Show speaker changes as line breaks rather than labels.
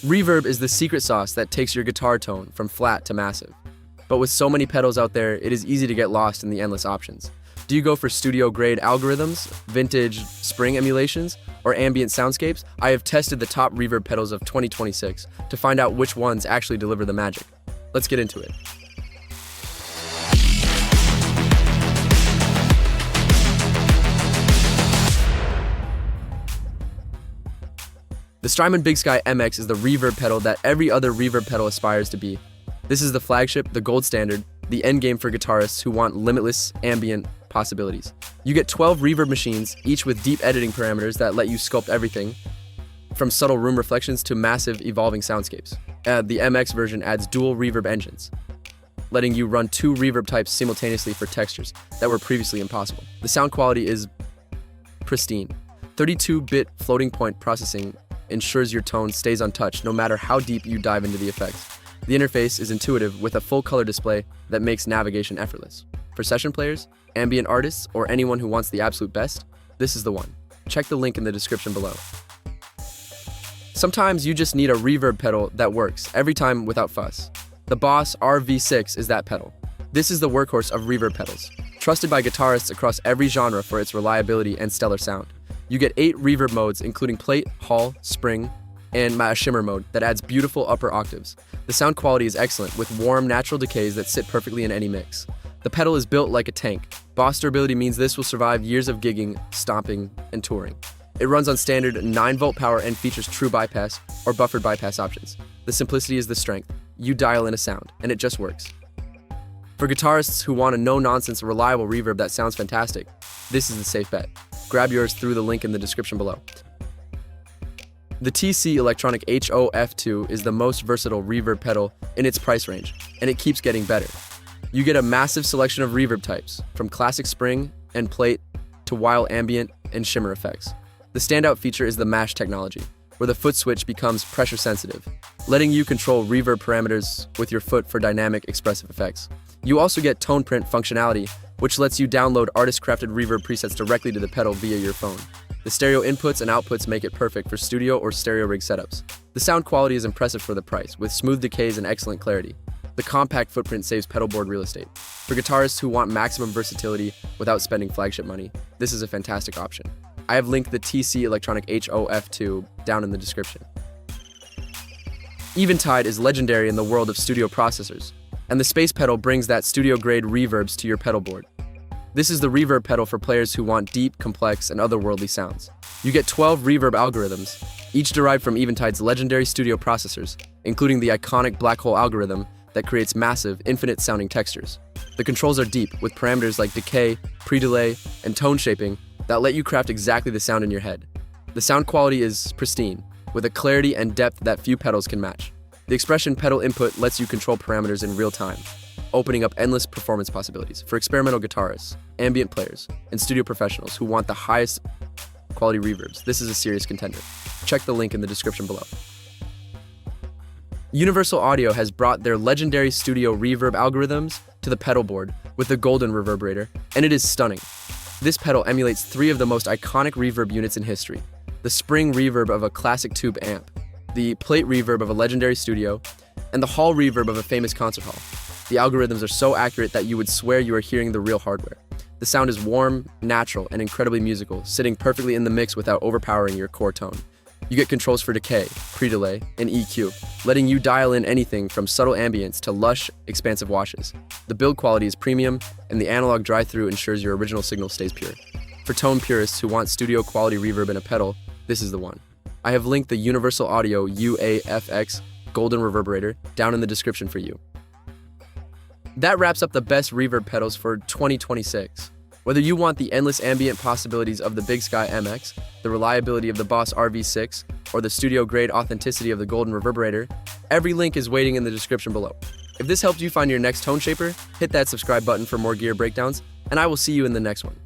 Reverb is the secret sauce that takes your guitar tone from flat to massive. But with so many pedals out there, it is easy to get lost in the endless options. Do you go for studio-grade algorithms, vintage spring emulations, or ambient soundscapes? I have tested the top reverb pedals of 2026 to find out which ones actually deliver the magic. Let's get into it. The Strymon BigSky MX is the reverb pedal that every other reverb pedal aspires to be. This is the flagship, the gold standard, the endgame for guitarists who want limitless ambient possibilities. You get 12 reverb machines, each with deep editing parameters that let you sculpt everything, from subtle room reflections to massive evolving soundscapes. The MX version adds dual reverb engines, letting you run 2 reverb types simultaneously for textures that were previously impossible. The sound quality is pristine. 32-bit floating point processing ensures your tone stays untouched no matter how deep you dive into the effects. The interface is intuitive with a full color display that makes navigation effortless. For session players, ambient artists, or anyone who wants the absolute best, this is the one. Check the link in the description below. Sometimes you just need a reverb pedal that works every time without fuss. The Boss RV6 is that pedal. This is the workhorse of reverb pedals, trusted by guitarists across every genre for its reliability and stellar sound. You get 8 reverb modes, including plate, hall, spring, and a shimmer mode that adds beautiful upper octaves. The sound quality is excellent, with warm, natural decays that sit perfectly in any mix. The pedal is built like a tank. Boss durability means this will survive years of gigging, stomping, and touring. It runs on standard 9-volt power and features true bypass or buffered bypass options. The simplicity is the strength. You dial in a sound, and it just works. For guitarists who want a no-nonsense, reliable reverb that sounds fantastic, this is the safe bet. Grab yours through the link in the description below. The TC Electronic HOF 2 is the most versatile reverb pedal in its price range, and it keeps getting better. You get a massive selection of reverb types, from classic spring and plate to wild ambient and shimmer effects. The standout feature is the mash technology, where the foot switch becomes pressure sensitive, letting you control reverb parameters with your foot for dynamic, expressive effects. You also get tone print functionality, which lets you download artist-crafted reverb presets directly to the pedal via your phone. The stereo inputs and outputs make it perfect for studio or stereo rig setups. The sound quality is impressive for the price, with smooth decays and excellent clarity. The compact footprint saves pedal board real estate. For guitarists who want maximum versatility without spending flagship money, this is a fantastic option. I have linked the TC Electronic HOF 2 down in the description. Eventide is legendary in the world of studio processors, and the Space pedal brings that studio-grade reverbs to your pedal board. This is the reverb pedal for players who want deep, complex, and otherworldly sounds. You get 12 reverb algorithms, each derived from Eventide's legendary studio processors, including the iconic black hole algorithm that creates massive, infinite-sounding textures. The controls are deep, with parameters like decay, pre-delay, and tone shaping that let you craft exactly the sound in your head. The sound quality is pristine, with a clarity and depth that few pedals can match. The expression pedal input lets you control parameters in real time, opening up endless performance possibilities for experimental guitarists, ambient players, and studio professionals who want the highest quality reverbs. This is a serious contender. Check the link in the description below. Universal Audio has brought their legendary studio reverb algorithms to the pedal board with the golden Reverberator, and it is stunning. This pedal emulates 3 of the most iconic reverb units in history: the spring reverb of a classic tube amp, the plate reverb of a legendary studio, and the hall reverb of a famous concert hall. The algorithms are so accurate that you would swear you are hearing the real hardware. The sound is warm, natural, and incredibly musical, sitting perfectly in the mix without overpowering your core tone. You get controls for decay, pre-delay, and EQ, letting you dial in anything from subtle ambience to lush, expansive washes. The build quality is premium, and the analog drive-through ensures your original signal stays pure. For tone purists who want studio-quality reverb in a pedal, this is the one. I have linked the Universal Audio UAFX Golden Reverberator down in the description for you. That wraps up the best reverb pedals for 2026. Whether you want the endless ambient possibilities of the BigSky MX, the reliability of the Boss RV6, or the studio-grade authenticity of the Golden Reverberator, every link is waiting in the description below. If this helped you find your next tone shaper, hit that subscribe button for more gear breakdowns, and I will see you in the next one.